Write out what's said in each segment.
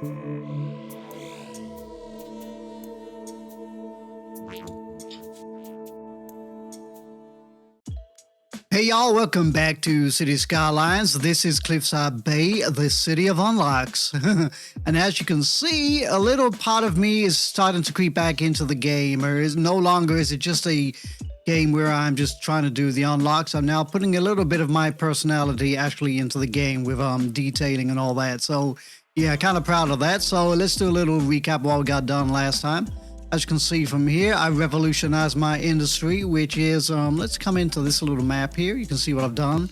Hey y'all, welcome back to City Skylines. This is Cliffside Bay, the city of unlocks. And as you can see, a little part of me is starting to creep back into the game. Or is no longer is it just a game where I'm just trying to do the unlocks. I'm now putting a little bit of my personality actually into the game with detailing and all that. So yeah, kind of proud of that. So let's do a little recap of what we got done last time. As you can see from here, I revolutionized my industry, which is, let's come into this little map here. You can see what I've done.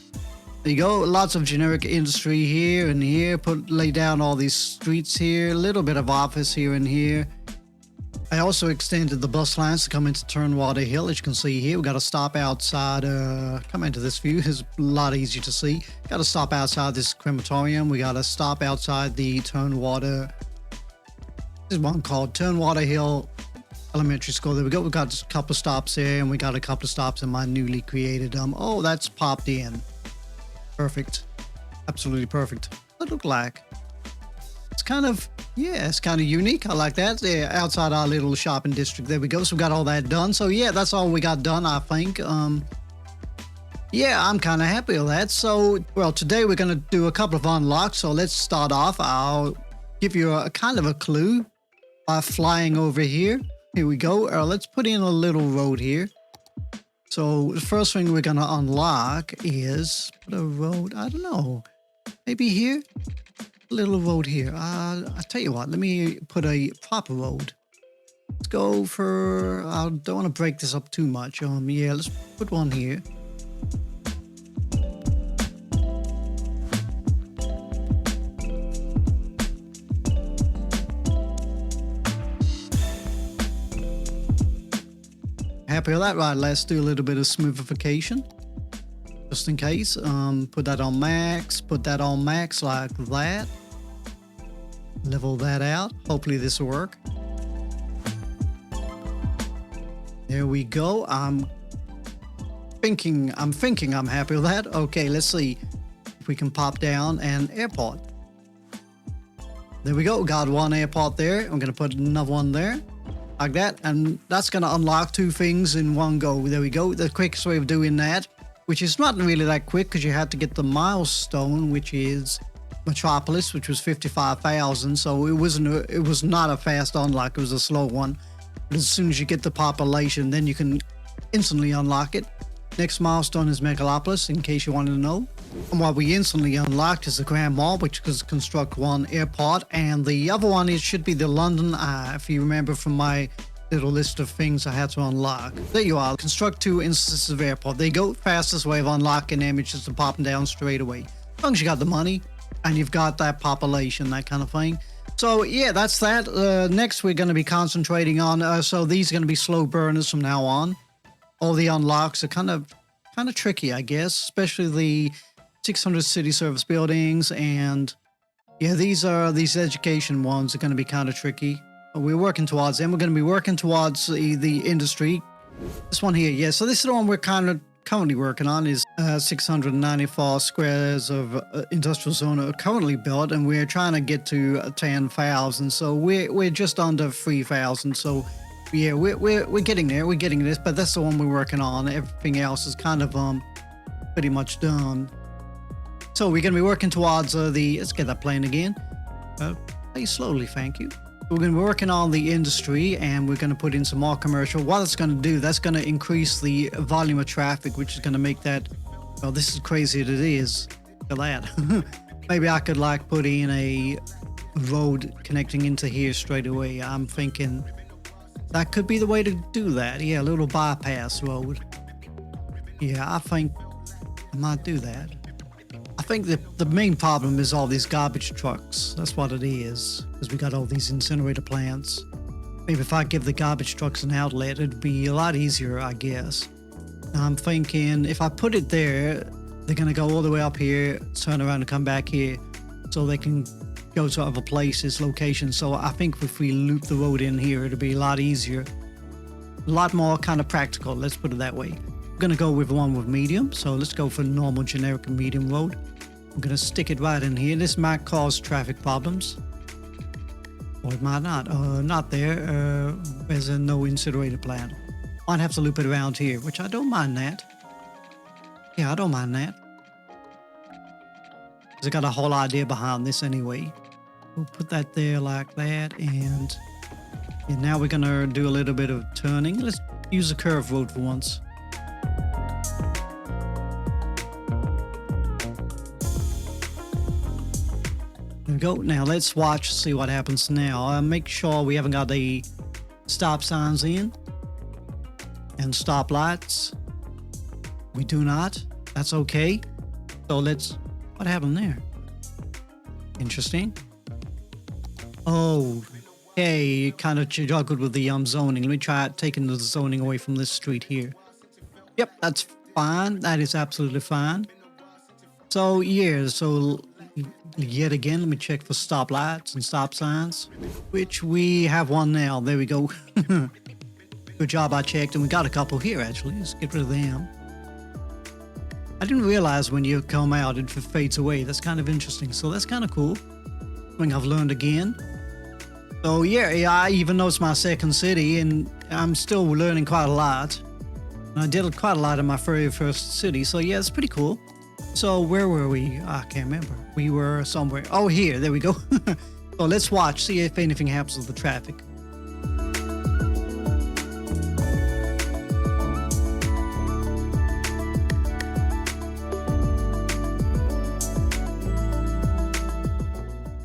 There you go. Lots of generic industry here and here. Lay down all these streets here. A little bit of office here and here. I also extended the bus lines to come into Turnwater Hill. As you can see here, we got to stop outside. Come into this view. It's a lot easier to see. Got to stop outside this crematorium. We got to stop outside the Turnwater. This is one called Turnwater Hill Elementary School. There we go. We got a couple of stops there, and we got a couple of stops in my newly created. Oh, that's popped in. Perfect. Absolutely perfect. What it look like? It's kind of, yeah, it's kind of unique. I like that. Yeah, outside our little shopping district. There we go. So we got all that done. So yeah, that's all we got done, I think. Yeah, I'm kind of happy with that. So, well, today we're going to do a couple of unlocks. So let's start off. I'll give you a kind of a clue by flying over here. Here we go. Let's put in a little road here. So the first thing we're going to unlock is put a road. I don't know. Maybe here? A little road here. I'll tell you what. Let me put a proper road. Let's go for... I don't want to break this up too much. Yeah, let's put one here. Happy with that? Right, let's do a little bit of smoothification. Just in case. Put that on max. Put that on max like that. Level that out. Hopefully this will work. There we go. I'm thinking I'm happy with that. Okay, let's see if we can pop down an airport. There we go. Got one airport there. I'm going to put another one there. Like that, and that's going to unlock two things in one go. There we go. The quickest way of doing that, which is not really that quick because you had to get the milestone, which is Metropolis, which was 55,000. So it was not a fast unlock. It was a slow one. But as soon as you get the population, then you can instantly unlock it. Next milestone is Megalopolis, in case you wanted to know. And what we instantly unlocked is the Grand Mall, which is construct one airport, and the other one should be the London Eye, if you remember from my little list of things I had to unlock. There you are. Construct two instances of airport. There you go. Fastest way of unlocking them is just to pop them down straight away. As long as you got the money and you've got that population, that kind of thing. So yeah, that's that. Next, we're going to be concentrating on. So these are going to be slow burners from now on. All the unlocks are kind of tricky, I guess, especially the 600 city service buildings, and yeah, these education ones are going to be kind of tricky. We're working towards them. We're going to be working towards the industry. This one here, yeah. So this is the one we're currently working on. Is 694 squares of industrial zone are currently built, and we're trying to get to 10,000. So we're just under 3,000. So yeah, we're getting there. We're getting this, but that's the one we're working on. Everything else is kind of pretty much done. So we're going to be working towards let's get that plane again. Play slowly, thank you. We're going to be working on the industry, and we're going to put in some more commercial. What it's going to do, that's going to increase the volume of traffic, which is going to make that, well, this is crazy as it is. Look at that. Maybe I could like put in a road connecting into here straight away. I'm thinking that could be the way to do that. Yeah, a little bypass road. Yeah, I think I might do that. I think the main problem is all these garbage trucks. That's what it is, because we got all these incinerator plants. Maybe if I give the garbage trucks an outlet, it'd be a lot easier, I guess. I'm thinking if I put it there, they're going to go all the way up here, turn around and come back here, so they can go to other places, locations. So I think if we loop the road in here, it'll be a lot easier. A lot more kind of practical, let's put it that way. We're going to go with one with medium, so let's go for normal generic medium road. I'm going to stick it right in here. This might cause traffic problems. Or it might not. Not there. There's a no incinerator plant. Might have to loop it around here, which I don't mind that. Yeah, I don't mind that. Because I got a whole idea behind this anyway. We'll put that there like that, and now we're gonna do a little bit of turning. Let's use a curve road for once. There we go. Now let's watch, see what happens now. Make sure we haven't got the stop signs in and stop lights. We do not. That's okay. So what happened there? Interesting. Oh, okay, kind of juggled with the zoning. Let me try taking the zoning away from this street here. Yep, that's fine. That is absolutely fine. So yeah, so yet again, let me check for stop lights and stop signs, which we have one now. There we go. Good job, I checked, and we got a couple here actually. Let's get rid of them. I didn't realize when you come out it fades away. That's kind of interesting. So that's kind of cool. Something I've learned again. So yeah, even though it's my second city, and I'm still learning quite a lot. And I did quite a lot in my very first city. So yeah, it's pretty cool. So where were we? I can't remember. We were somewhere. Oh, here. There we go. So let's watch, see if anything happens with the traffic.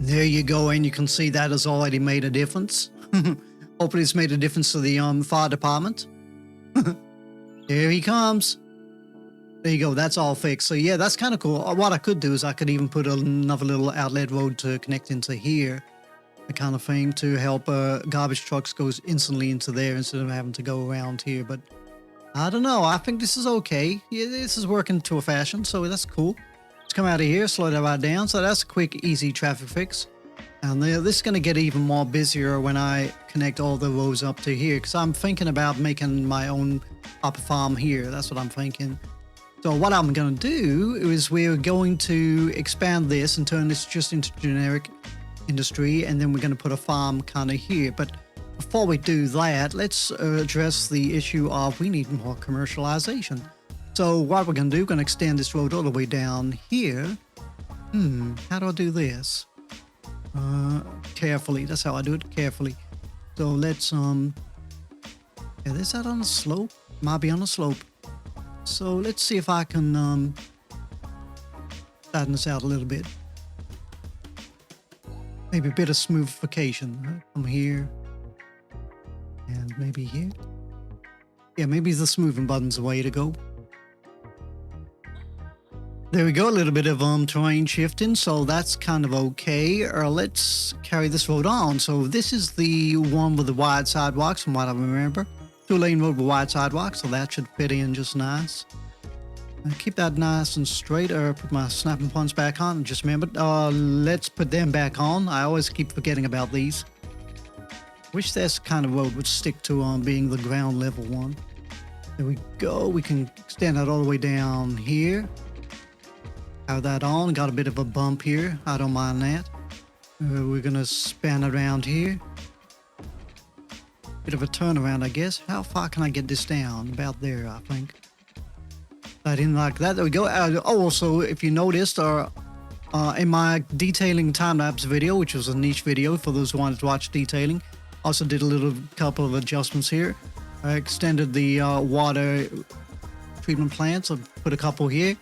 There you go, and you can see that has already made a difference. Hopefully it's made a difference to the fire department. Here he comes. There you go, that's all fixed. So yeah, that's kind of cool. What I could do is I could even put another little outlet road to connect into here. The kind of thing to help garbage trucks go instantly into there instead of having to go around here. But I don't know, I think this is okay. Yeah, this is working to a fashion, so that's cool. Let's come out of here, slow that right down. So that's a quick, easy traffic fix. And this is going to get even more busier when I connect all the roads up to here, because I'm thinking about making my own upper farm here. That's what I'm thinking. So what I'm going to do is we're going to expand this and turn this just into generic industry, and then we're going to put a farm kind of here. But before we do that, let's address the issue of we need more commercialization. So what we're going to do, we're going to extend this road all the way down here. How do I do this? Carefully. That's how I do it, carefully. So let's, is that on the slope? Might be on the slope. So let's see if I can, flatten this out a little bit. Maybe a bit of smoothification. From here. And maybe here. Yeah, maybe the smoothing button's the way to go. There we go, a little bit of terrain shifting, so that's kind of okay. Let's carry this road on. So this is the one with the wide sidewalks, from what I remember. 2-lane road with wide sidewalks, so that should fit in just nice. Keep that nice and straight. Put my snapping points back on. Just remembered, let's put them back on. I always keep forgetting about these. Wish this kind of road would stick to being the ground level one. There we go. We can extend that all the way down here. Have that on. Got a bit of a bump here. I don't mind that. We're going to span around here. Bit of a turnaround, I guess. How far can I get this down? About there, I think. I didn't like that. There we go. Also, if you noticed, in my detailing time-lapse video, which was a niche video for those who wanted to watch detailing, also did a couple of adjustments here. I extended the water treatment plants. I put a couple here.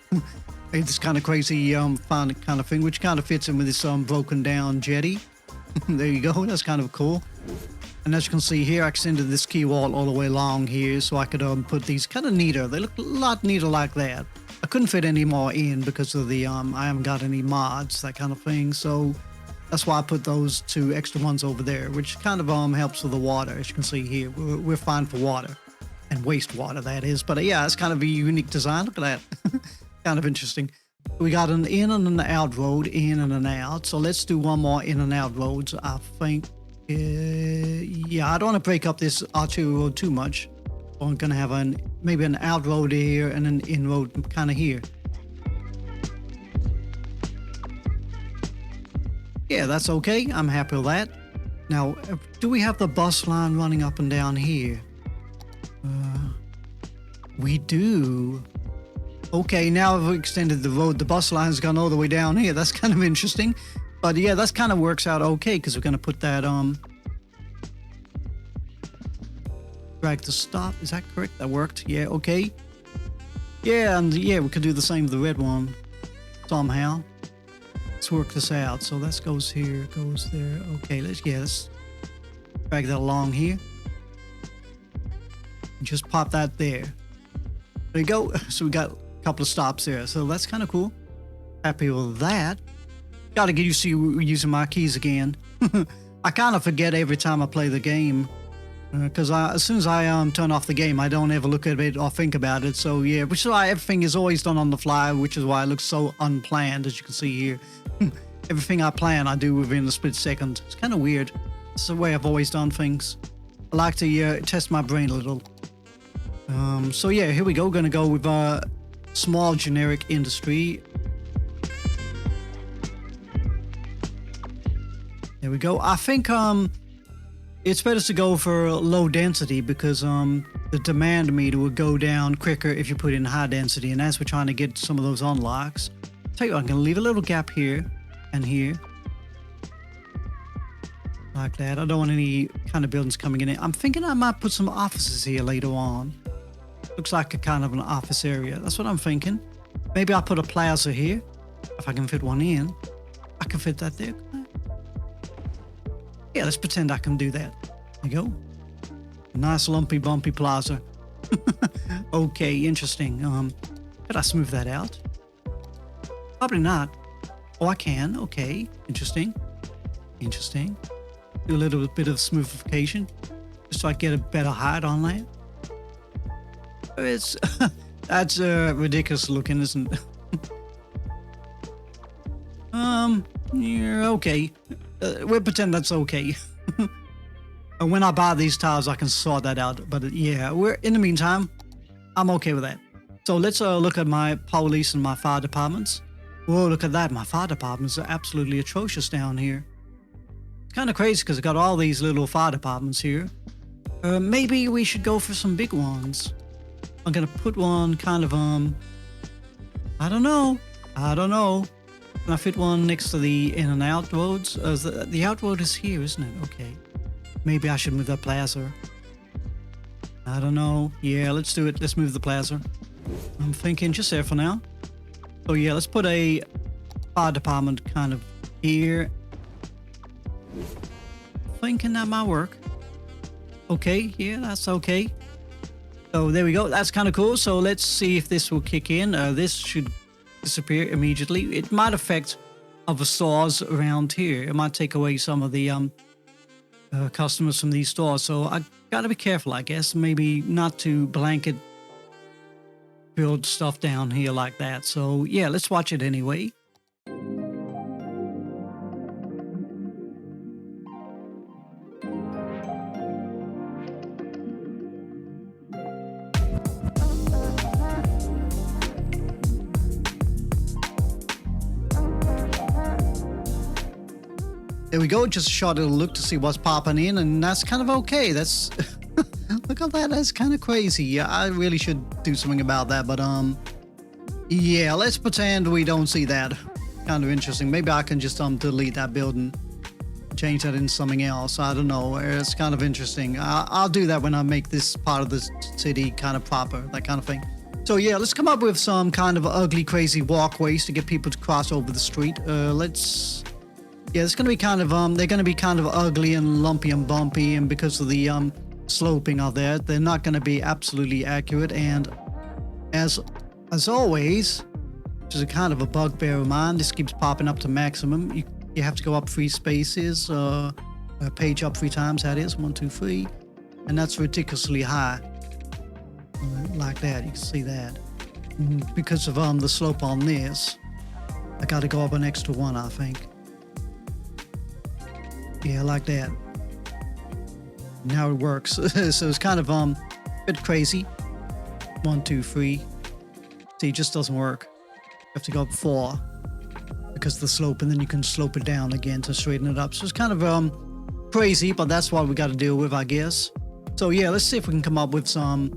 It's kind of crazy fun kind of thing, which kind of fits in with this broken down jetty. There you go. That's kind of cool. And as you can see here, I extended this key wall all the way along here so I could put these kind of neater. They look a lot neater like that. I couldn't fit any more in because of the I haven't got any mods, that kind of thing. So that's why I put those 2 extra ones over there, which kind of helps with the water. As you can see here, we're fine for water and wastewater, that is. But yeah, it's kind of a unique design. Look at that. Kind of interesting. We got an in and an out road, in and an out. So let's do one more in and out roads. I think, yeah, I don't want to break up this arterial road too much. I'm going to have maybe an out road here and an in road kind of here. Yeah, that's okay. I'm happy with that. Now, do we have the bus line running up and down here? We do. Okay, now we've extended the road. The bus line's gone all the way down here. That's kind of interesting. But yeah, that kind of works out okay because we're going to put that drag to stop. Is that correct? That worked. Yeah, okay. Yeah, and yeah, we could do the same with the red one somehow. Let's work this out. So that goes here, goes there. Okay, let's drag that along here. And just pop that there. There you go. So we got a couple of stops there. So that's kind of cool. Happy with that. Got to get used to using my keys again. I kind of forget every time I play the game. Because as soon as I turn off the game, I don't ever look at it or think about it. So yeah, which is why everything is always done on the fly, which is why it looks so unplanned, as you can see here. Everything I plan, I do within a split second. It's kind of weird. It's the way I've always done things. I like to test my brain a little. So yeah, here we go. Gonna go with small generic industry. There we go. I think it's better to go for low density because the demand meter will go down quicker if you put in high density, and as we're trying to get some of those unlocks. Tell you what, I'm gonna leave a little gap here and here. Like that. I don't want any kind of buildings coming in. I'm thinking I might put some offices here later on. Looks like a kind of an office area. That's what I'm thinking. Maybe I'll put a plaza here. If I can fit one in. I can fit that there. Yeah, let's pretend I can do that. There you go. Nice lumpy bumpy plaza. Okay, interesting. Could I smooth that out? Probably not. Oh, I can. Okay. Interesting. Interesting. Do a little bit of smoothification. Just so I get a better height on that. It's that's ridiculous looking, isn't it? Yeah, okay. We'll pretend that's okay. And when I buy these tiles, I can sort that out. But yeah, in the meantime, I'm okay with that. So let's look at my police and my fire departments. Whoa, look at that. My fire departments are absolutely atrocious down here. It's kind of crazy because I've got all these little fire departments here. Maybe we should go for some big ones. I'm going to put one kind of, I don't know. Can I fit one next to the in and out roads? The out road is here, isn't it? Okay. Maybe I should move that plaza. I don't know. Yeah, let's do it. Let's move the plaza. I'm thinking just there for now. So yeah, let's put a fire department kind of here. Thinking that might work. Okay, yeah, that's okay. So there we go. That's kind of cool. So let's see if this will kick in. This should disappear immediately. It might affect other stores around here. It might take away some of the customers from these stores. So I gotta be careful, I guess. Maybe not to blanket build stuff down here like that. So yeah, let's watch it anyway. There we go, just a short little look to see what's popping in, and that's kind of okay. That's look at that, that's kind of crazy. Yeah, I really should do something about that, but yeah, let's pretend we don't see that. Kind of interesting. Maybe I can just delete that building, change that into something else. I don't know. It's kind of interesting. I'll do that when I make this part of the city kind of proper, that kind of thing. So yeah, let's come up with some kind of ugly, crazy walkways to get people to cross over the street. Yeah, it's going to be kind of, they're going to be kind of ugly and lumpy and bumpy, and because of the sloping of that, they're not going to be absolutely accurate. And as always, which is a kind of a bugbear of mine, this keeps popping up to maximum. You have to go up 3 spaces, page up 3 times, that is, 1, 2, 3, and that's ridiculously high. Like that, you can see that. Because of the slope on this, I got to go up an extra 1, I think. Yeah, like that. Now it works. So it's kind of a bit crazy. 1, 2, 3. See, it just doesn't work. You have to go up 4 because of the slope, and then you can slope it down again to straighten it up. So it's kind of crazy, but that's what we got to deal with, I guess. So yeah, let's see if we can come up with some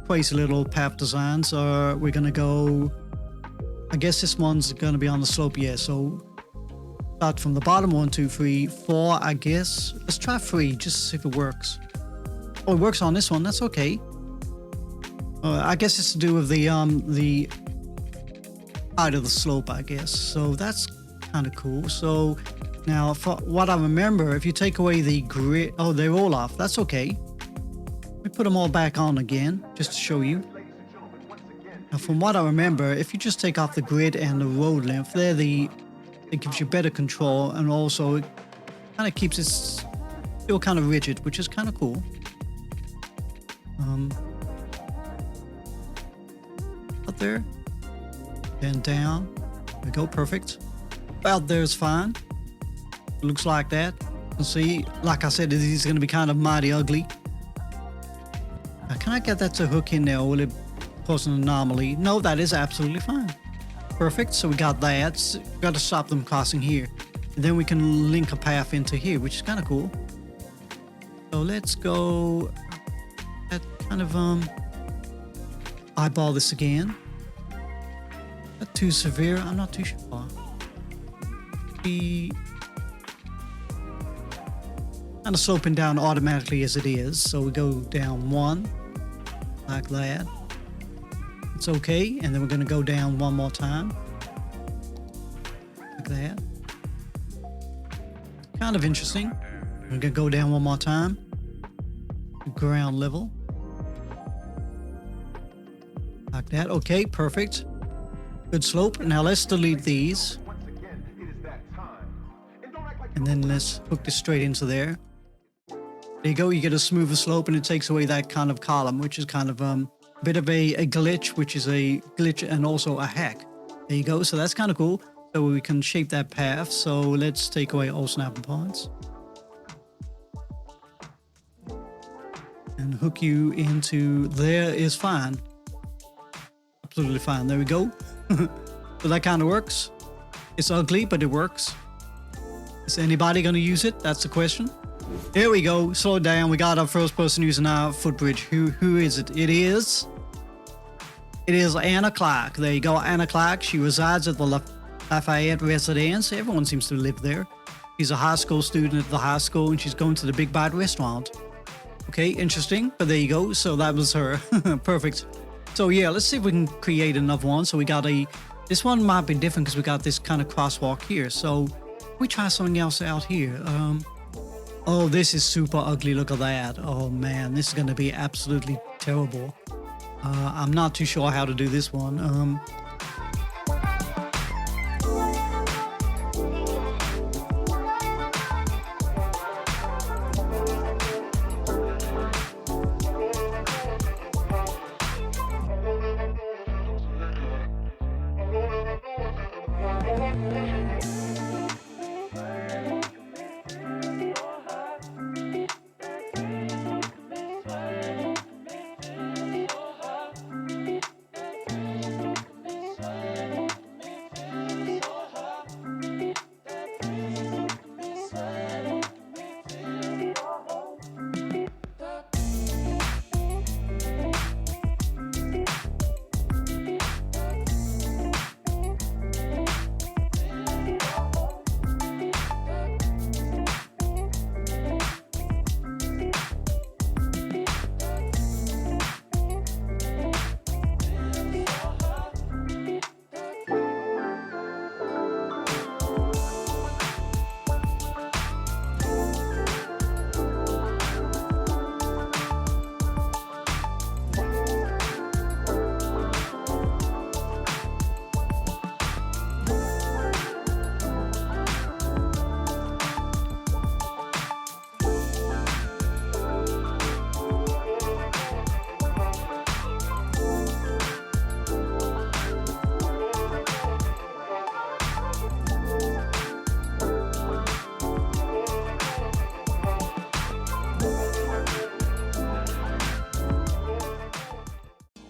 crazy little path designs. We're gonna go, I guess this one's gonna be on the slope. Yeah, so start from the bottom. 1, 2, 3, 4, I guess. Let's try 3 just to see if it works. Oh, it works on this one. That's okay. I guess it's to do with the height of the slope, I guess. So that's kind of cool. So now, for what I remember, if you take away the grid, oh, they're all off. That's okay. Let me put them all back on again, just to show you. Now, from what I remember, if you just take off the grid and the road length, it gives you better control, and also it kind of keeps it still kind of rigid, which is kind of cool. Up there, then down. There we go, perfect. Out there's fine. Looks like that. You'll see, like I said, this is going to be kind of mighty ugly. Now, can I get that to hook in there, or will it cause an anomaly? No, that is absolutely fine. Perfect. So we got that. So got to stop them crossing here. And then we can link a path into here, which is kind of cool. So let's go. That kind of eyeball this again. Not too severe. I'm not too sure. Be kind of sloping down automatically as it is. So we go down 1 like that. It's okay. And then we're going to go down 1 more time like that. Kind of interesting. We're going to go down 1 more time. Ground level. Like that. Okay, perfect. Good slope. Now let's delete these. And then let's hook this straight into there. There you go. You get a smoother slope, and it takes away that kind of column, which is kind of a bit of a glitch, which is a glitch and also a hack. There you go. So that's kind of cool. So we can shape that path. So let's take away all snapping points. And hook you into there is fine. Absolutely fine. There we go. So that kind of works. It's ugly, but it works. Is anybody going to use it? That's the question. There we go. Slow it down. We got our first person using our footbridge. Who is it? It is Anna Clark. There you go, Anna Clark. She resides at the Lafayette residence. Everyone seems to live there. She's a high school student at the high school, and she's going to the Big Bite restaurant. Okay, interesting. But there you go. So that was her. Perfect. So yeah, let's see if we can create another one. So we got this one might be different because we got this kind of crosswalk here. So we try something else out here. Oh, this is super ugly. Look at that. Oh man, this is going to be absolutely terrible. I'm not too sure how to do this one.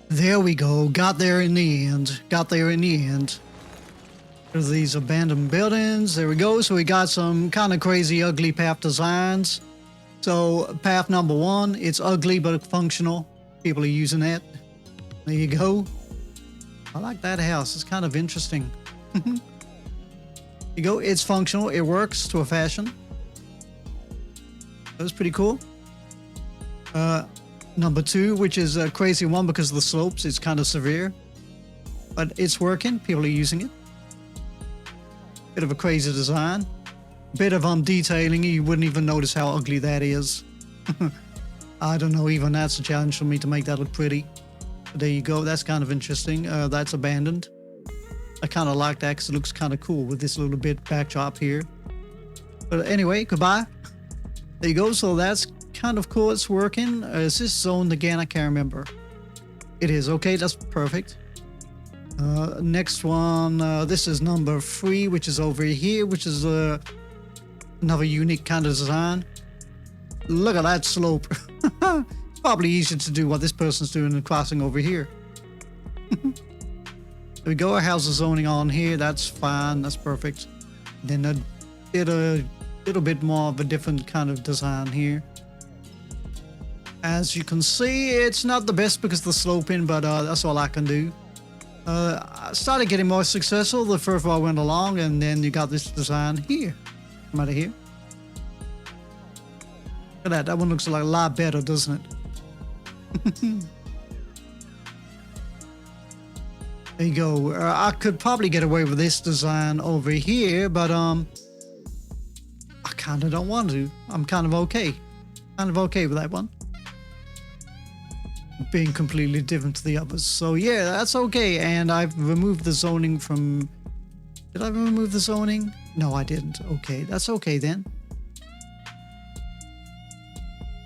There we go. Got there in the end. There's these abandoned buildings. There we go. So we got some kind of crazy, ugly path designs. So path number 1, it's ugly but functional. People are using it. There you go. I like that house. It's kind of interesting. There you go. It's functional. It works to a fashion. That's pretty cool. Number 2, which is a crazy one because of the slopes. It's kind of severe. But it's working. People are using it. Bit of a crazy design. Bit of detailing. You wouldn't even notice how ugly that is. I don't know. Even that's a challenge for me to make that look pretty. But there you go. That's kind of interesting. That's abandoned. I kind of like that because it looks kind of cool with this little bit backdrop here. But anyway, goodbye. There you go. So that's kind of cool. It's working. Is this zoned again? I can't remember. It is. Okay, that's perfect. Next one, this is number 3, which is over here, which is another unique kind of design. Look at that slope. It's probably easier to do what this person's doing than crossing over here. There we go. How's the zoning on here? That's fine. That's perfect. Then I did a little bit more of a different kind of design here. As you can see, it's not the best because of the sloping, but that's all I can do. I started getting more successful the further I went along, and then you got this design here. Come out of here. Look at that. That one looks like a lot better, doesn't it? There you go. I could probably get away with this design over here, but I kind of don't want to. I'm kind of okay. Kind of okay with that one. Being completely different to the others. So yeah, that's okay. And I've removed the zoning from... Did I remove the zoning? No, I didn't. Okay, that's okay then.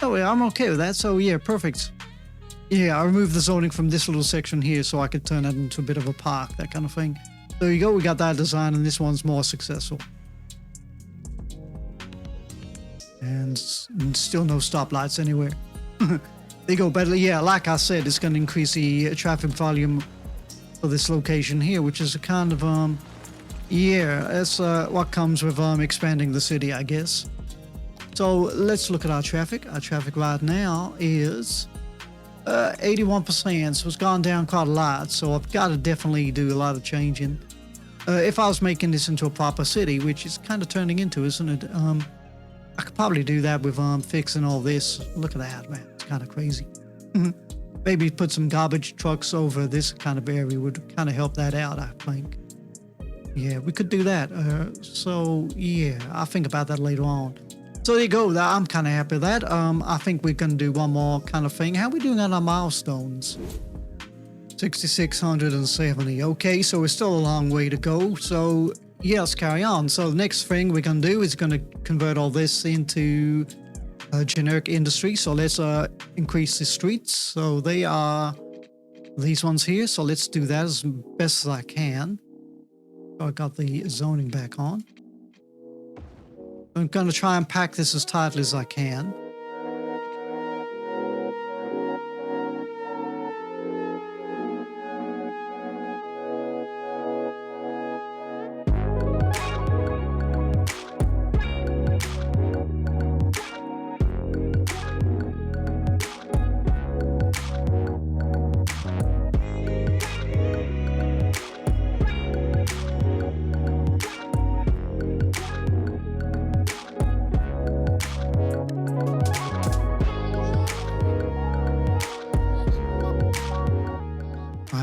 Oh yeah, I'm okay with that. So yeah, perfect. Yeah, I removed the zoning from this little section here so I could turn it into a bit of a park, that kind of thing. There you go, we got that design, and this one's more successful. And still no stoplights anywhere. There you go, but yeah, like I said, it's going to increase the traffic volume for this location here, which is a kind of, yeah, it's what comes with expanding the city, I guess. So let's look at our traffic. Our traffic right now is 81%, so it's gone down quite a lot, so I've got to definitely do a lot of changing. If I was making this into a proper city, which it's kind of turning into, isn't it? I could probably do that with fixing all this. Look at that, man. It's kind of crazy. Maybe put some garbage trucks over this kind of area would kind of help that out, I think. Yeah, we could do that. So, yeah, I'll think about that later on. So there you go. I'm kind of happy with that. I think we're going to do one more kind of thing. How are we doing on our milestones? 6,670. Okay, so we're still a long way to go. So, yeah, let's carry on. So the next thing we're going to do is going to convert all this into a generic industry. So let's increase the streets. So they are these ones here. So let's do that as best as I can. So I got the zoning back on. I'm going to try and pack this as tightly as I can.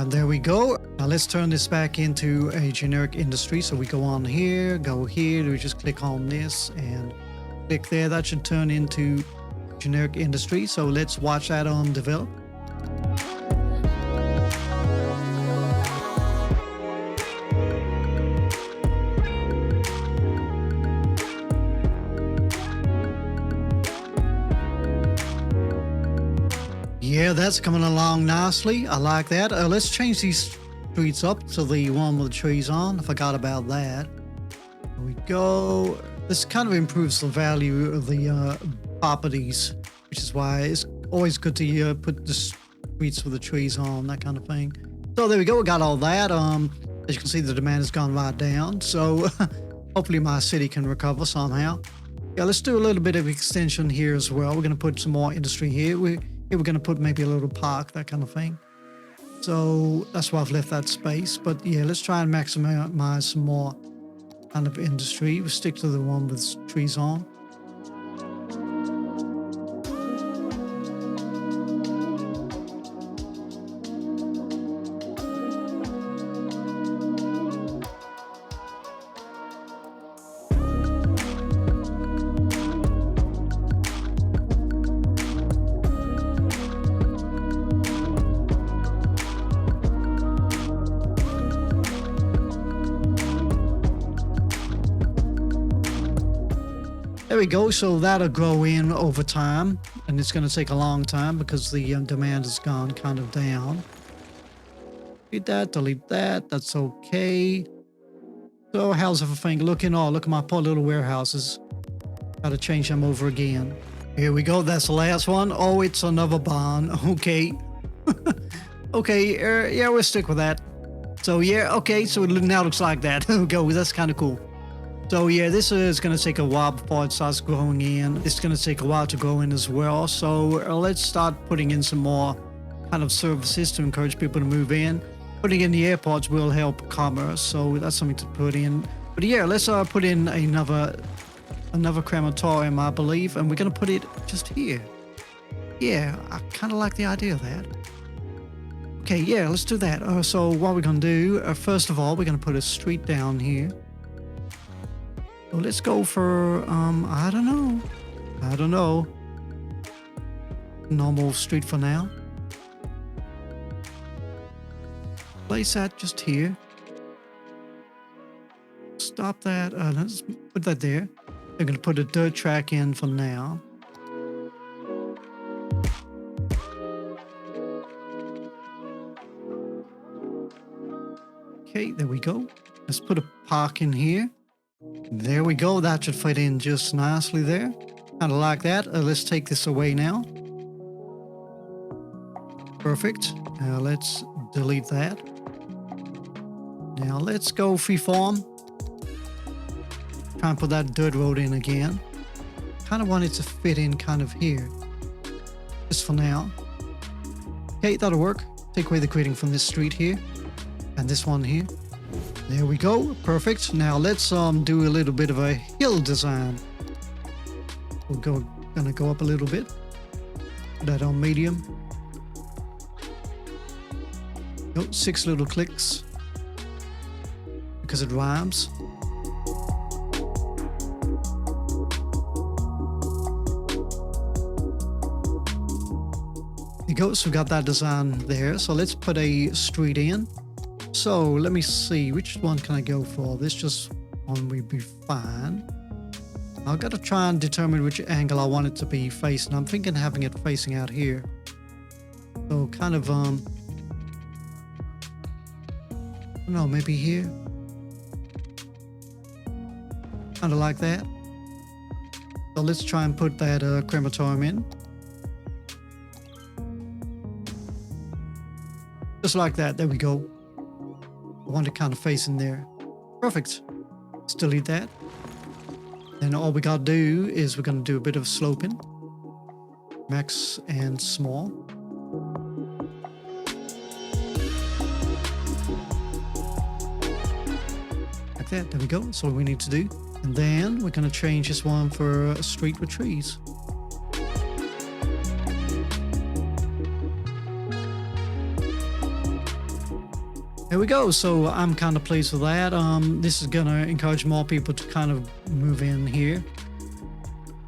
There we go. Now let's turn this back into a generic industry. So we go on here, go here, we just click on this and click there. That should turn into generic industry. So let's watch that develop. Yeah, that's coming along nicely. I like that. Let's change these streets up to the one with the trees on. I forgot about that. There we go. This kind of improves the value of the properties, which is why it's always good to put the streets with the trees on, that kind of thing. So there we go. We got all that. As you can see, the demand has gone right down. So hopefully my city can recover somehow. Yeah, let's do a little bit of extension here as well. We're going to put some more industry here. We're going to put maybe a little park, that kind of thing. So that's why I've left that space. But yeah, let's try and maximize some more kind of industry. We'll stick to the one with trees on. There we go. So that'll grow in over time, and it's going to take a long time because the demand has gone kind of down. Delete that, delete that. That's okay. So how's everything looking? Oh, look at my poor little warehouses. Got to change them over again. Here we go. That's the last one. Oh, it's another barn. Okay. Okay. Yeah, we'll stick with that. So yeah, okay. So it now looks like that. Go. That's kind of cool. So yeah, this is going to take a while before it starts growing in. It's going to take a while to grow in as well. So let's start putting in some more kind of services to encourage people to move in. Putting in the airports will help commerce, so that's something to put in. But yeah, let's put in another crematorium, I believe, and we're going to put it just here. Yeah, I kind of like the idea of that. Okay, yeah, let's do that. So what we're going to do, first of all, we're going to put a street down here. So let's go for, I don't know. Normal street for now. Place that just here. Stop that. Let's put that there. I'm going to put a dirt track in for now. Okay, there we go. Let's put a park in here. There we go. That should fit in just nicely there. Kind of like that. Let's take this away now. Perfect. Let's delete that. Now let's go freeform. Try and put that dirt road in again. Kind of want it to fit in kind of here. Just for now. Okay, that'll work. Take away the grading from this street here. And this one here. There we go. Perfect. Now let's do a little bit of a hill design. We're gonna go up a little bit. Put that on medium. Oh, 6 little clicks. Because it rhymes. There you go. So we got that design there. So let's put a street in. So let me see, which one can I go for? This just one would be fine. I've got to try and determine which angle I want it to be facing. I'm thinking having it facing out here. So kind of, I don't know, maybe here. Kind of like that. So let's try and put that crematorium in. Just like that, there we go. I want it kind of facing there. Perfect. Let's delete that. Then all we got to do is we're going to do a bit of sloping. Max and small. Like that. There we go. That's all we need to do. And then we're going to change this one for a street with trees. There we go. So I'm kind of pleased with that. This is going to encourage more people to kind of move in here.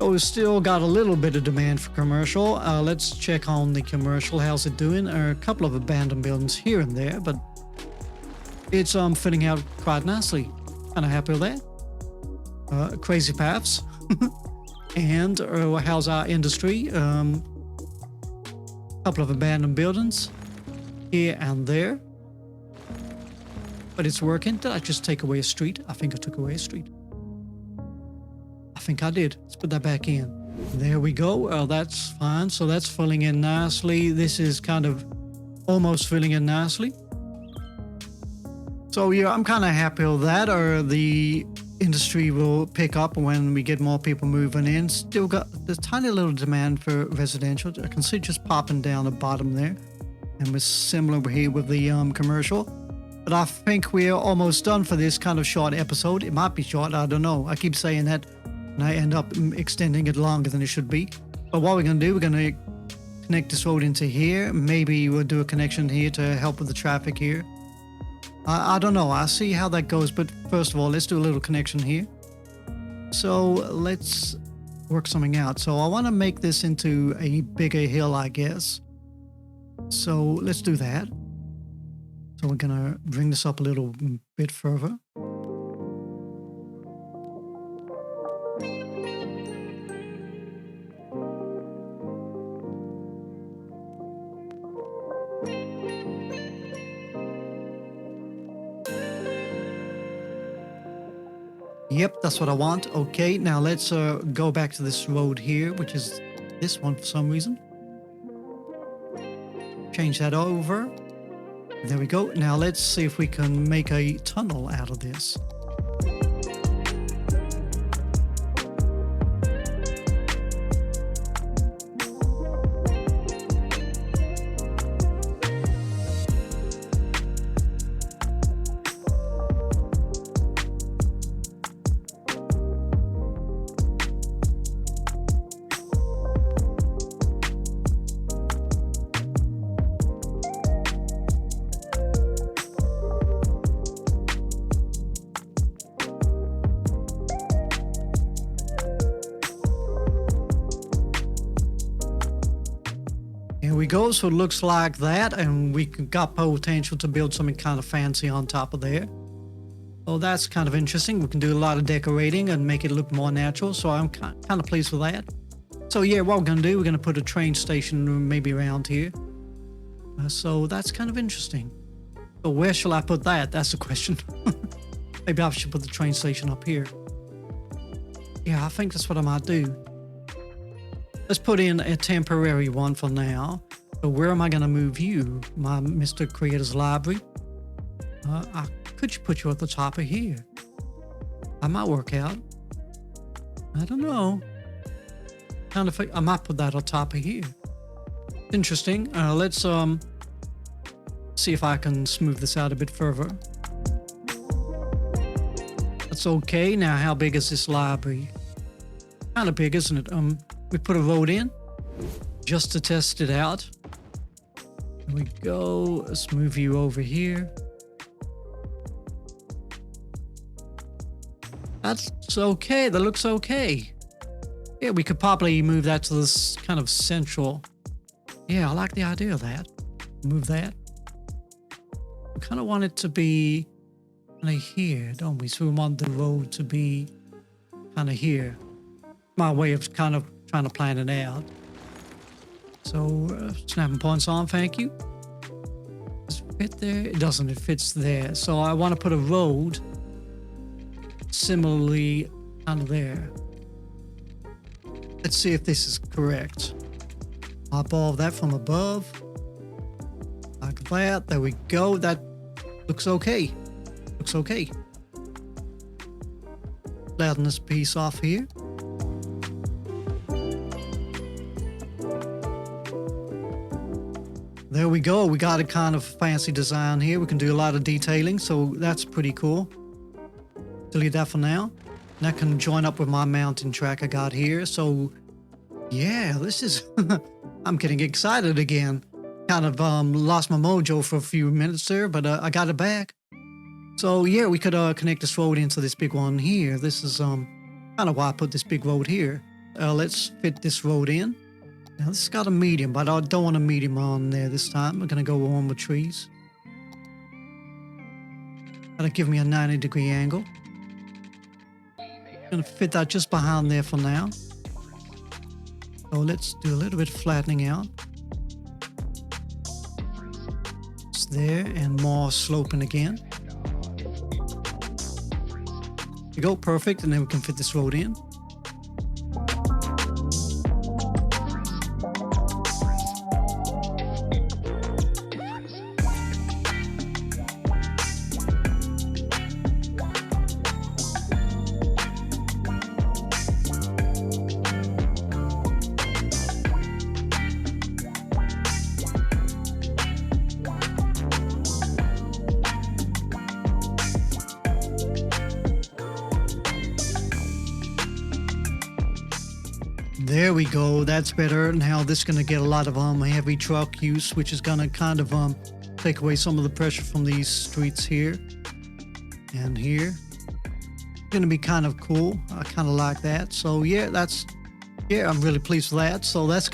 So we've still got a little bit of demand for commercial. Let's check on the commercial. How's it doing? A couple of abandoned buildings here and there, but it's filling out quite nicely. Kind of happy with that. Crazy paths. And how's our industry? Couple of abandoned buildings here and there. But it's working. Did I just take away a street? I think I took away a street. I think I did. Let's put that back in. There we go. That's fine. So that's filling in nicely. This is kind of almost filling in nicely. So yeah, I'm kind of happy with that. Or the industry will pick up when we get more people moving in. Still got the tiny little demand for residential. I can see just popping down the bottom there, and we're similar here with the commercial. But I think we're almost done for this kind of short episode. It might be short, I don't know. I keep saying that, and I end up extending it longer than it should be. But what we're gonna do, we're gonna connect this road into here. Maybe we'll do a connection here to help with the traffic here. I don't know. I'll see how that goes. But first of all, let's do a little connection here. So let's work something out. So I want to make this into a bigger hill, I guess. So let's do that. So we're going to bring this up a little bit further. Yep, that's what I want. Okay, now let's go back to this road here, which is this one for some reason. Change that over. There we go. Now let's see if we can make a tunnel out of this. Here we go. So it looks like that, and we got potential to build something kind of fancy on top of there. Oh, that's kind of interesting. We can do a lot of decorating and make it look more natural. So I'm kind of pleased with that. So yeah, what we're going to do, we're going to put a train station maybe around here. So that's kind of interesting. So where shall I put that? That's the question. Maybe I should put the train station up here. Yeah, I think that's what I might do. Let's put in a temporary one for now. So where am I going to move you, my Mr. Creator's Library? I could put you at the top of here. I might work out. I don't know. Kind of, I might put that on top of here. Interesting. Let's see if I can smooth this out a bit further. That's okay. Now, how big is this library? Kind of big, isn't it? We put a road in just to test it out. There we go. Let's move you over here. That's okay. That looks okay. Yeah, we could probably move that to this kind of central. Yeah, I like the idea of that. Move that. We kind of want it to be kind of here, don't we? So we want the road to be kind of here. My way of kind of trying to plan it out. So snapping points on, thank you. Does it fit there? It doesn't, it fits there. So I want to put a road similarly kind of there. Let's see if this is correct. Pop all of that from above. Like that. There we go. That looks okay. Looks okay. Flatten this piece off here. There we go. We got a kind of fancy design here. We can do a lot of detailing, so that's pretty cool. Delete that for now. And that can join up with my mountain track I got here. So yeah, this is I'm getting excited again. Kind of lost my mojo for a few minutes there, but I got it back. So yeah, we could connect this road into this big one here. This is kind of why I put this big road here. Let's fit this road in. Now this has got a medium, but I don't want a medium on there this time. We're going to go on with trees. That'll give me a 90-degree angle. Going to fit that just behind there for now. So let's do a little bit of flattening out. It's there, and more sloping again. There we go, perfect, and then we can fit this road in. There we go. That's better. Now this is going to get a lot of heavy truck use, which is going to kind of take away some of the pressure from these streets here and here. Going to be kind of cool. I kind of like that. So yeah, I'm really pleased with that. So that's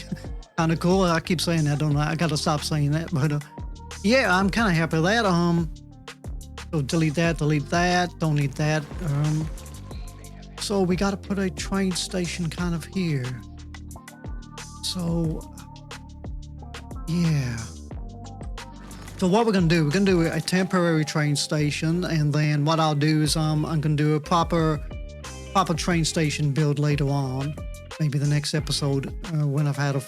kind of cool. I keep saying that, don't I? I got to stop saying that, but yeah, I'm kind of happy with that. So delete that, don't need that. So we got to put a train station kind of here. So yeah. So what we're going to do, we're going to do a temporary train station, and then what I'll do is I'm going to do a proper train station build later on, maybe the next episode when I've had a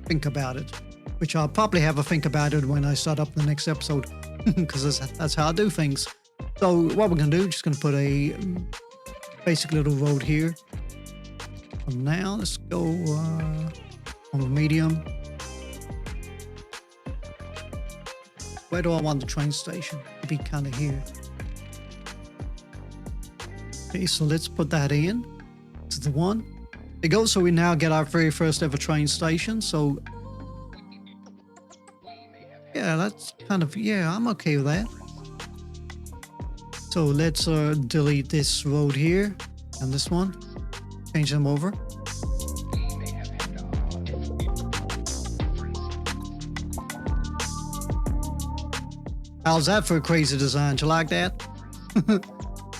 think about it, which I'll probably have a think about it when I start up the next episode, because that's how I do things. So what we're going to do, just going to put a basic little road here. And now let's go on the medium. Where do I want the train station? To be kind of here. Okay, so let's put that in. This is the one. There you go. So we now get our very first ever train station. So yeah, that's kind of, yeah, I'm okay with that. So let's delete this road here and this one. Change them over. How's that for a crazy design? Do you like that?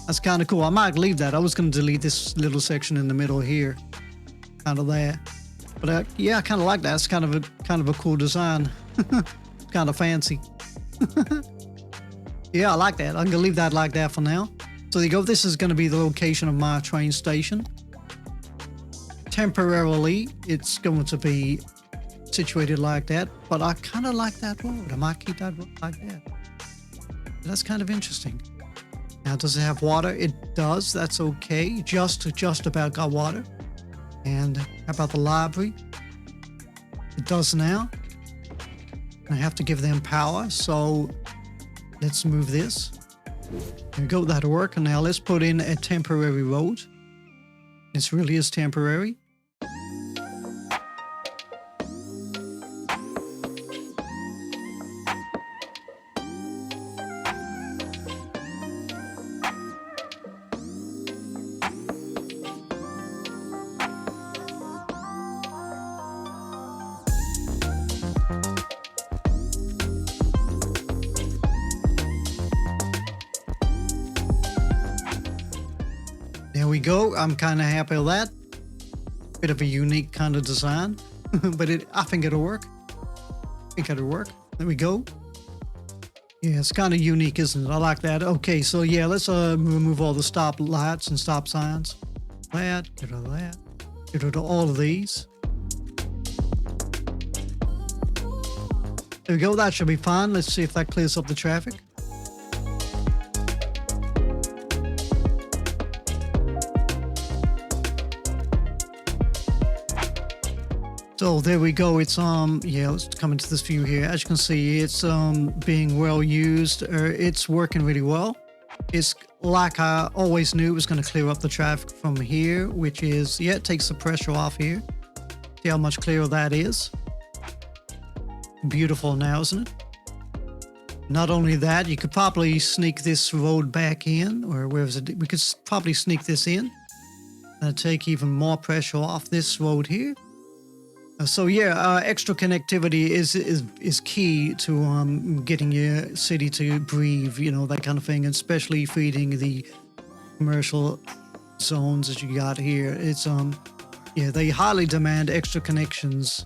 That's kind of cool. I might leave that. I was going to delete this little section in the middle here, kind of there. But yeah, I kind of like that. It's kind of a cool design. Kind of fancy. Yeah, I like that. I'm going to leave that like that for now. So there you go. This is going to be the location of my train station. Temporarily, it's going to be situated like that, but I kind of like that road. I might keep that road like that. That's kind of interesting. Now, does it have water? It does. That's okay. Just about got water. And how about the library? It does now. I have to give them power, so let's move this. There we go, that'll work. And now let's put in a temporary road. This really is temporary. There we go. I'm kind of happy with that. Bit of a unique kind of design, but I think it'll work. There we go. Yeah, it's kind of unique, isn't it? I like that. Okay, so yeah, let's remove all the stop lights and stop signs. Get rid of that. Get rid of all of these. There we go. That should be fine. Let's see if that clears up the traffic. So there we go. It's yeah, let's come into this view here. As you can see, it's being well used. It's working really well. It's like I always knew it was going to clear up the traffic from here, which is, yeah, it takes the pressure off here. See how much clearer that is. Beautiful now, isn't it? Not only that, you could probably sneak this road back in, or where is it? We could probably sneak this in and take even more pressure off this road here. So yeah, extra connectivity is key to getting your city to breathe, you know, that kind of thing, especially feeding the commercial zones that you got here. It's yeah, they highly demand extra connections,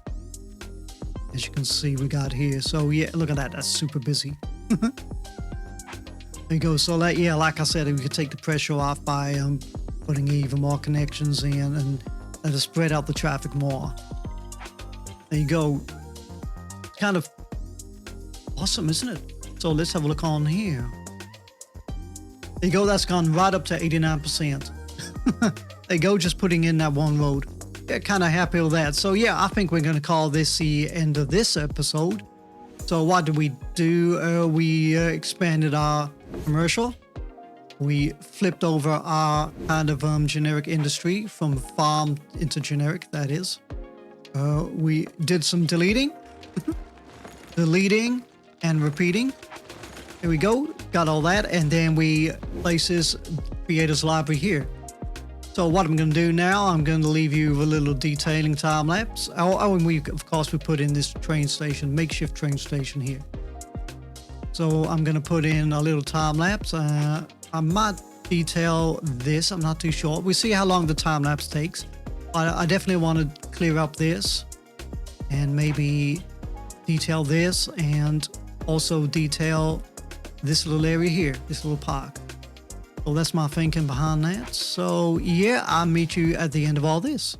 as you can see we got here. So yeah, look at that, that's super busy. There you go. So that, yeah, like I said, we could take the pressure off by putting even more connections in and let us spread out the traffic more. There you go. Kind of awesome, isn't it? So let's have a look on here. There you go. That's gone right up to 89%. There you go. Just putting in that one road. Yeah, kind of happy with that. So yeah, I think we're going to call this the end of this episode. So what did we do? We expanded our commercial. We flipped over our kind of generic industry from farm into generic, that is. We did some deleting, deleting and repeating. Here we go, got all that, and then we place this creators library here. So what I'm going to do now, I'm going to leave you with a little detailing time lapse. Oh, and we of course we put in this train station, makeshift train station here. So I'm going to put in a little time lapse. I might detail this, I'm not too sure. We'll see how long the time lapse takes. I definitely want to clear up this and maybe detail this and also detail this little area here, this little park. So that's my thinking behind that. So yeah, I'll meet you at the end of all this.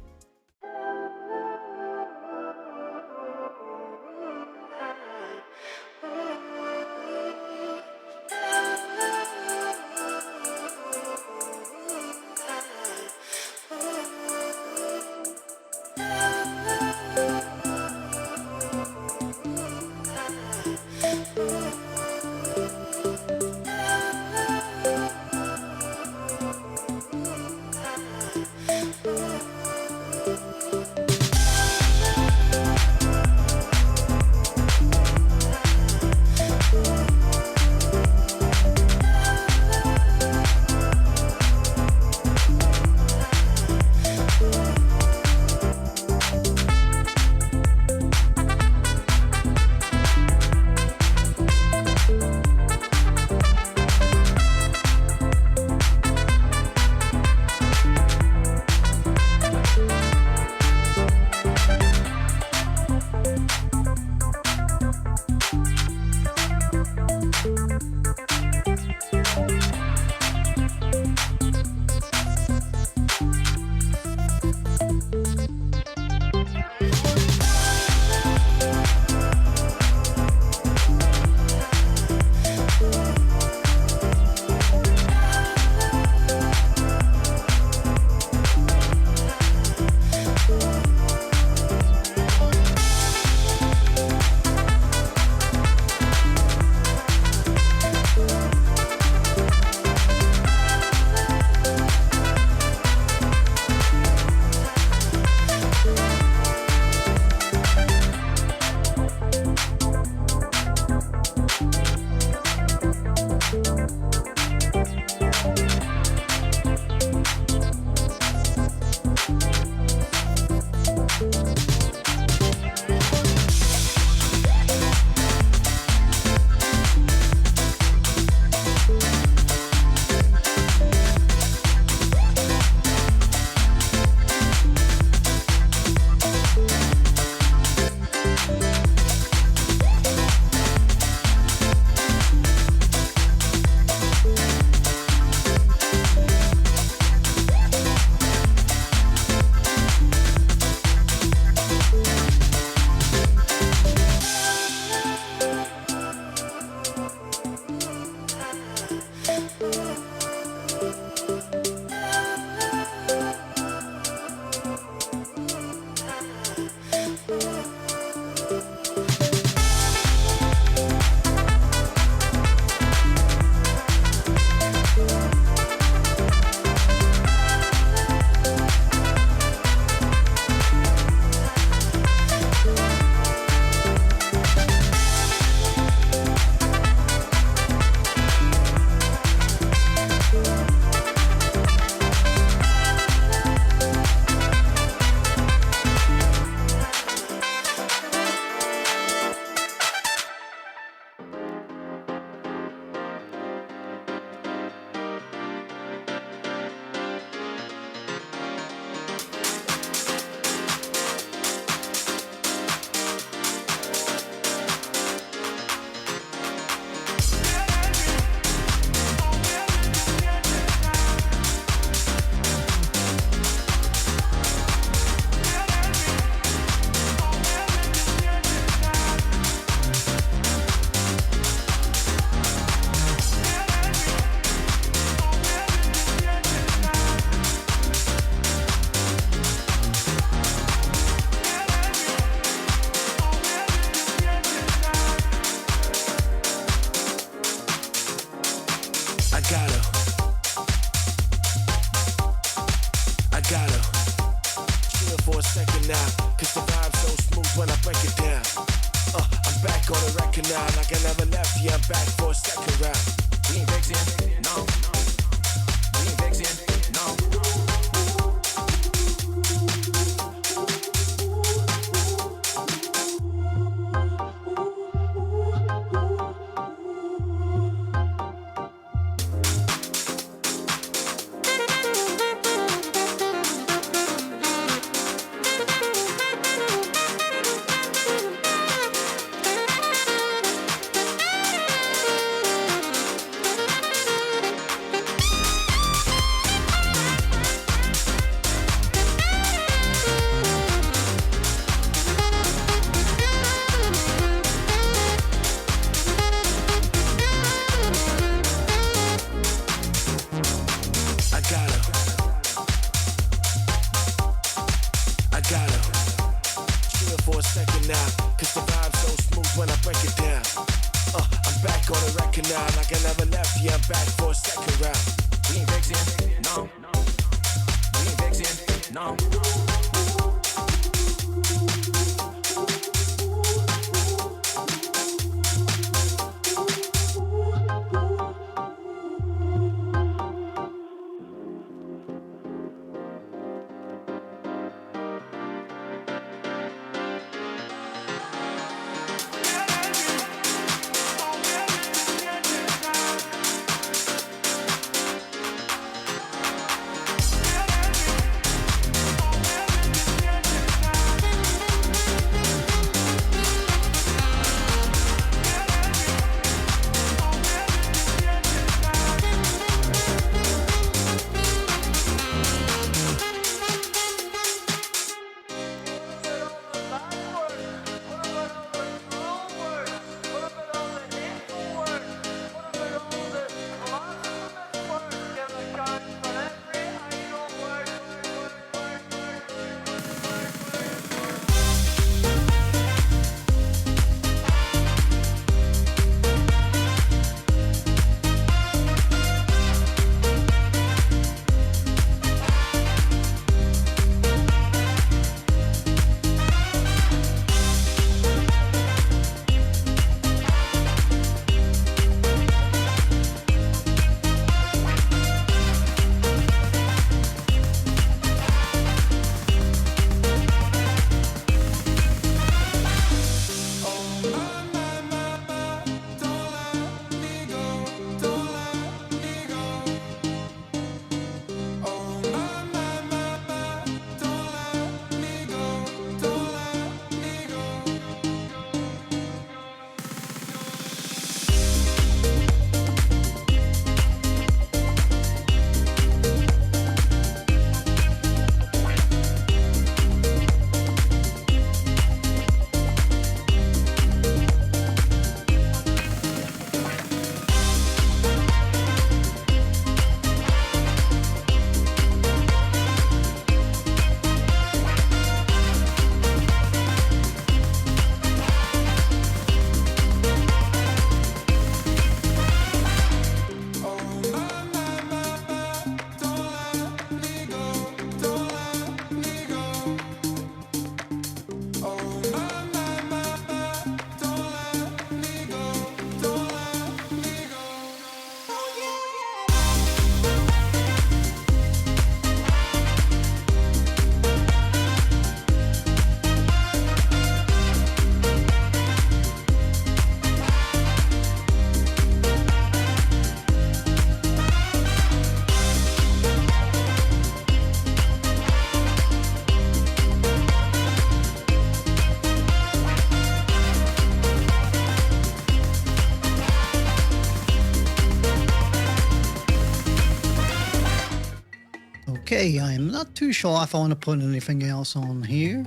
now, cause the vibe's so smooth when I break it down. I'm back on the record now, like I never left, yeah, I'm back for a second round. We ain't vexing, no. We ain't vexing, no. Okay, I'm not too sure if I want to put anything else on here.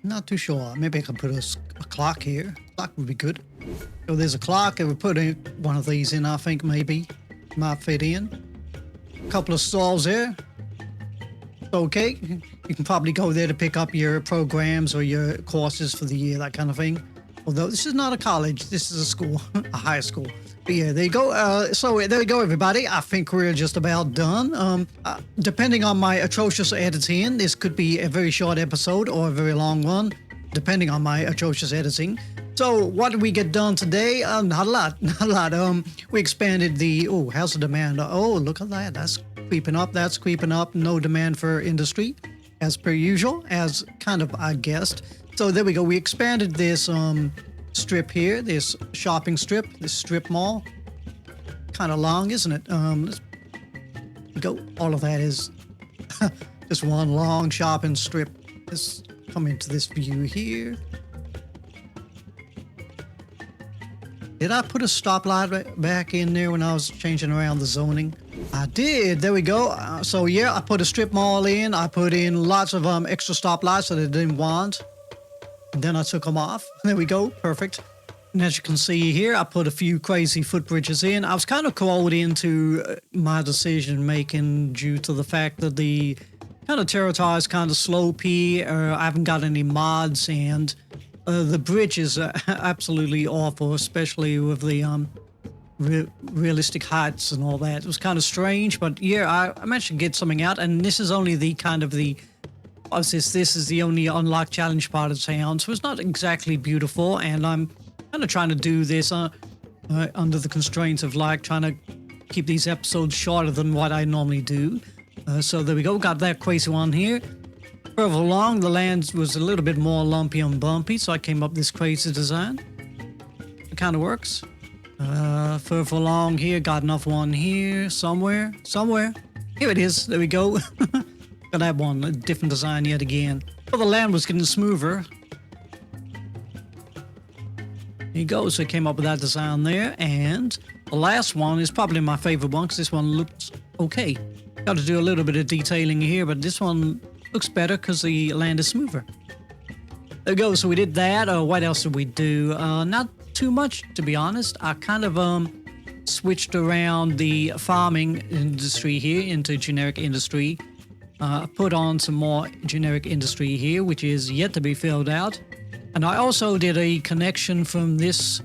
Not too sure. Maybe I can put a clock here. Clock would be good. So there's a clock. I would put one of these in, I think, maybe. Might fit in. A couple of stalls there. Okay. You can probably go there to pick up your programs or your courses for the year, that kind of thing. Although this is not a college. This is a school, a high school. Yeah, there you go. So there you go, everybody. I think we're just about done. Depending on my atrocious editing, this could be a very short episode or a very long one, depending on my atrocious editing. So what did we get done today? Not a lot, not a lot. We expanded the, how's the demand? Oh, look at that. That's creeping up. That's creeping up. No demand for industry, as per usual, as kind of I guessed. So there we go. We expanded this strip here, this shopping strip, this strip mall. Kind of long, isn't it? Let's go. All of that is just one long shopping strip. Let's come into this view here. Did I put a stoplight back in there when I was changing around the zoning? I did. There we go. So yeah, I put a strip mall in. I put in lots of extra stoplights that I didn't want. And then I took them off. There we go. Perfect. And as you can see here, I put a few crazy footbridges in. I was kind of called into my decision making due to the fact that the kind of territory is kind of slopey. I haven't got any mods, and the bridge is absolutely awful, especially with the realistic heights and all that. It was kind of strange, but yeah, I managed to get something out. And this is only the kind of the this is the only unlocked challenge part of town, so it's not exactly beautiful, and I'm kind of trying to do this under the constraints of like trying to keep these episodes shorter than what I normally do. So there we go, got that crazy one here. Further along, the land was a little bit more lumpy and bumpy, so I came up with this crazy design. It kind of works. Further along here, got another one here, somewhere. Here it is, there we go. Got that one, a different design yet again. Well, the land was getting smoother. There you go, so I came up with that design there. And the last one is probably my favorite one, because this one looks okay. Got to do a little bit of detailing here, but this one looks better because the land is smoother. There we go, so we did that. What else did we do? Not too much, to be honest. I kind of switched around the farming industry here into generic industry. Put on some more generic industry here, which is yet to be filled out. And I also did a connection from this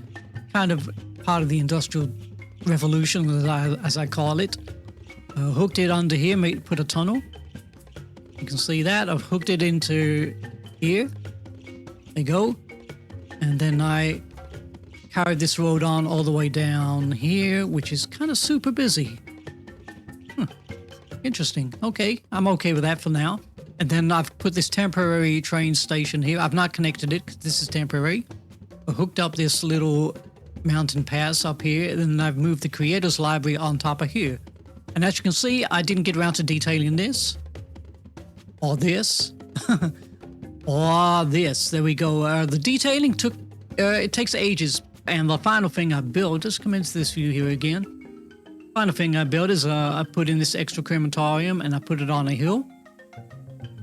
kind of part of the industrial revolution, as I call it. Hooked it under here, put a tunnel. You can see that. I've hooked it into here. There you go. And then I carried this road on all the way down here, which is kind of super busy. Interesting. Okay, I'm okay with that for now. And then I've put this temporary train station here. I've not connected it because this is temporary. I hooked up this little mountain pass up here, and then I've moved the creators library on top of here. And as you can see, I didn't get around to detailing this. Or this. Or this. There we go. The detailing it takes ages. And the final thing I built, let's come into this view here again. Final thing I built is I put in this extra crematorium and I put it on a hill.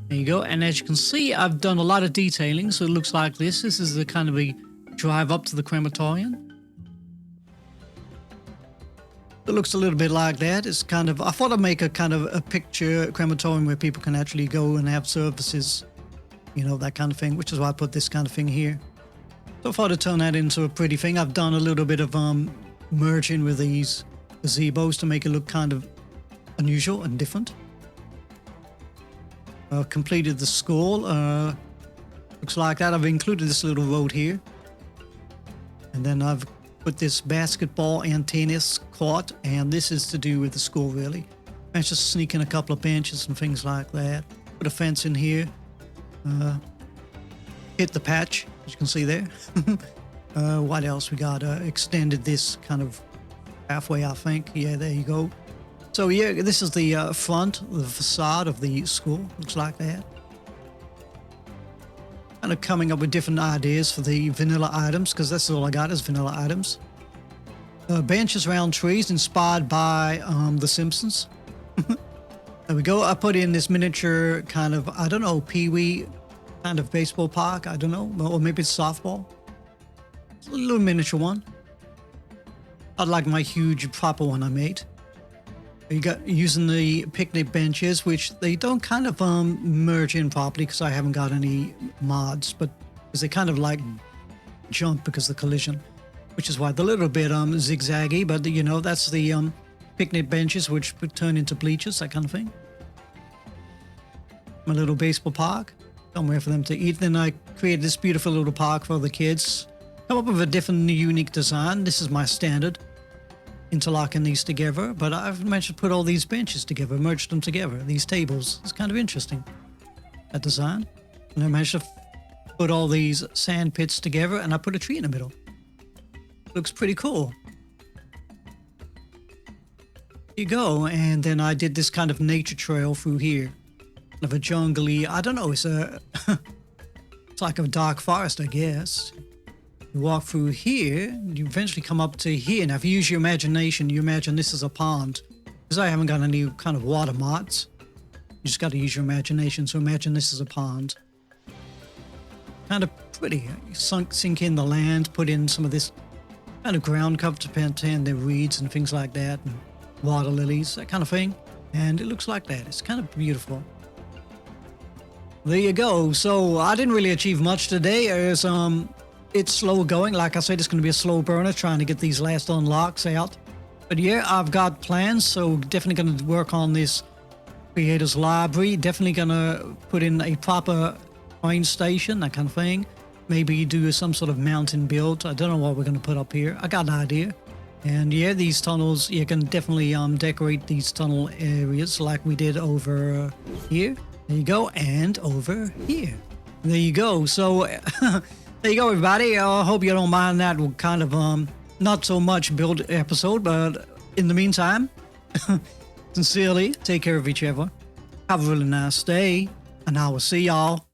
There you go. And as you can see, I've done a lot of detailing, so it looks like this. This is the kind of a drive up to the crematorium. It looks a little bit like that. It's kind of, I thought I'd make a kind of a picture crematorium where people can actually go and have services, you know, that kind of thing, which is why I put this kind of thing here. So I thought I'd turn that into a pretty thing. I've done a little bit of merging with these gazebos to make it look kind of unusual and different. Completed the school. Looks like that. I've included this little road here. And then I've put this basketball and tennis court, and this is to do with the school, really. Managed to sneak in a couple of benches and things like that. Put a fence in here. Hit the patch, as you can see there. What else we got? Extended this kind of halfway, I think. Yeah, there you go. So yeah, this is the front, the facade of the school. Looks like that. Kind of coming up with different ideas for the vanilla items, because that's all I got is vanilla items. Benches around trees inspired by The Simpsons. There we go. I put in this miniature kind of, I don't know, pee-wee kind of baseball park. I don't know. Or maybe it's softball. It's a little miniature one. Not like my huge proper one I made. You got using the picnic benches, which they don't kind of merge in properly because I haven't got any mods, but because they kind of like jump because of the collision. which is why they're a little bit zigzaggy, but you know, that's the picnic benches, which would turn into bleachers, that kind of thing. My little baseball park, somewhere for them to eat. Then I created this beautiful little park for the kids. Come up with a different, unique design. This is my standard, interlocking these together, but I've managed to put all these benches together, merge them together, these tables. It's kind of interesting, that design. And I managed to put all these sand pits together, and I put a tree in the middle. Looks pretty cool. Here you go. And then I did this kind of nature trail through here, kind of a jungly, I don't know, it's like a dark forest, I guess. You walk through here, you eventually come up to here. Now if you use your imagination, you imagine this is a pond, because I haven't got any kind of water mods. You just got to use your imagination. So imagine this is a pond. Kind of pretty. You sink in the land, put in some of this kind of ground cover to pretend they're reeds and things like that, and water lilies, that kind of thing. And it looks like that. It's kind of beautiful. There you go. So I didn't really achieve much today. It's slow going. Like I said, it's going to be a slow burner trying to get these last unlocks out. But yeah, I've got plans. So definitely going to work on this creators library. Definitely going to put in a proper train station, that kind of thing. Maybe do some sort of mountain build. I don't know what we're going to put up here. I got an idea. And yeah, these tunnels, you can definitely decorate these tunnel areas like we did over here. There you go. And over here. There you go. So there you go, everybody. I hope you don't mind that kind of not so much build episode, but in the meantime, sincerely, take care of each other. Have a really nice day, and I will see y'all